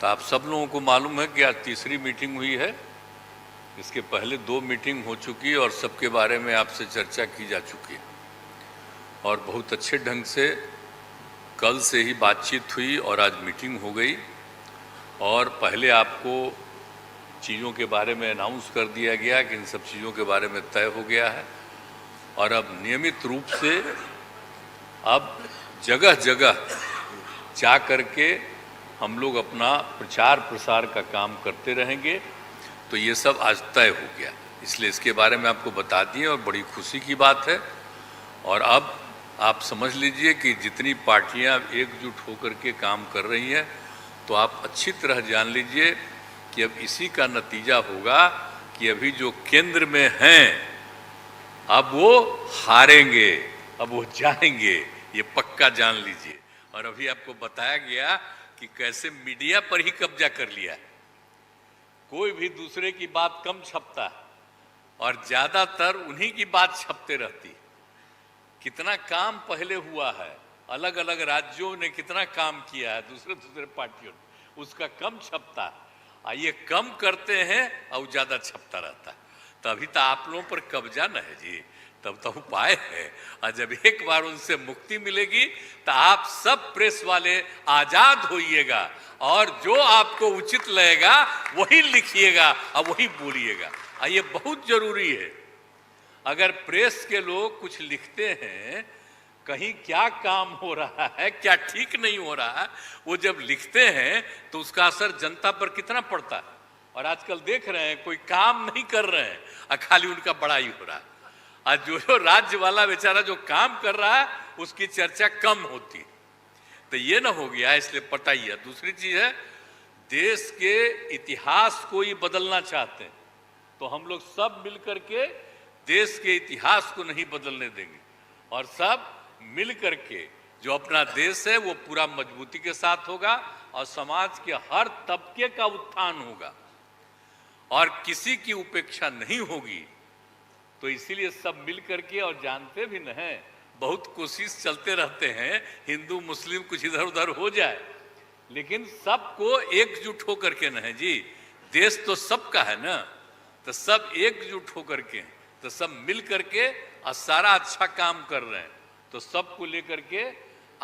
तो आप सब लोगों को मालूम है कि आज तीसरी मीटिंग हुई है। इसके पहले 2 मीटिंग हो चुकी है और सबके बारे में आपसे चर्चा की जा चुकी है और बहुत अच्छे ढंग से कल से ही बातचीत हुई और आज मीटिंग हो गई। और पहले आपको चीज़ों के बारे में अनाउंस कर दिया गया कि इन सब चीज़ों के बारे में तय हो गया है और अब नियमित रूप से अब जगह जगह जा करके हम लोग अपना प्रचार प्रसार का काम करते रहेंगे। तो ये सब आज तय हो गया, इसलिए इसके बारे में आपको बता दिए और बड़ी खुशी की बात है। और अब आप समझ लीजिए कि जितनी पार्टियां एकजुट होकर के काम कर रही हैं, तो आप अच्छी तरह जान लीजिए कि अब इसी का नतीजा होगा कि अभी जो केंद्र में हैं अब वो हारेंगे, अब वो जाएंगे, ये पक्का जान लीजिए। और अभी आपको बताया गया कि कैसे मीडिया पर ही कब्जा कर लिया है। कोई भी दूसरे की बात कम छपता है और ज्यादातर उन्हीं की बात छपते रहती है। कितना काम पहले हुआ है, अलग अलग राज्यों ने कितना काम किया है दूसरे दूसरे पार्टियों ने, उसका कम छपता है। ये कम करते हैं और ज्यादा छपता रहता है। तभी तो आप लोगों पर कब्जा न है जी, तब तो उपाय है। और जब एक बार उनसे मुक्ति मिलेगी तो आप सब प्रेस वाले आजाद होइएगा और जो आपको उचित लगेगा वही लिखिएगा और वही बोलिएगा। ये बहुत जरूरी है। अगर प्रेस के लोग कुछ लिखते हैं, कहीं क्या काम हो रहा है, क्या ठीक नहीं हो रहा है, वो जब लिखते हैं तो उसका असर जनता पर कितना पड़ता है। और आजकल देख रहे हैं कोई काम नहीं कर रहे हैं और खाली उनका बड़ाई हो रहा है। आज जो राज्य वाला बेचारा जो काम कर रहा है उसकी चर्चा कम होती है। तो ये ना हो गया, इसलिए पटाइए। दूसरी चीज है, देश के इतिहास को ही बदलना चाहते हैं तो हम लोग सब मिलकर के देश के इतिहास को नहीं बदलने देंगे और सब मिल करके जो अपना देश है वो पूरा मजबूती के साथ होगा और समाज के हर तबके का उत्थान होगा और किसी की उपेक्षा नहीं होगी। तो इसीलिए सब मिल करके, और जानते भी न हैं, बहुत कोशिश चलते रहते हैं हिंदू मुस्लिम कुछ इधर उधर हो जाए, लेकिन सबको एकजुट होकर के न है जी। देश तो सबका है ना, तो सब एकजुट होकर के, तो सब मिल करके और सारा अच्छा काम कर रहे हैं, तो सबको लेकर के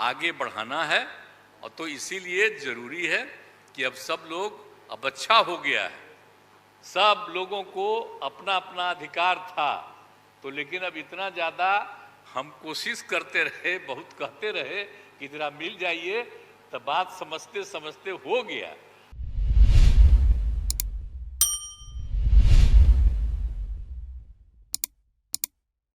आगे बढ़ाना है। और तो इसीलिए जरूरी है कि अब सब लोग, अब अच्छा हो गया है, सब लोगों को अपना अपना अधिकार था, तो लेकिन अब इतना ज़्यादा हम कोशिश करते रहे, बहुत कहते रहे कि जरा मिल जाइए, तो बात समझते समझते हो गया।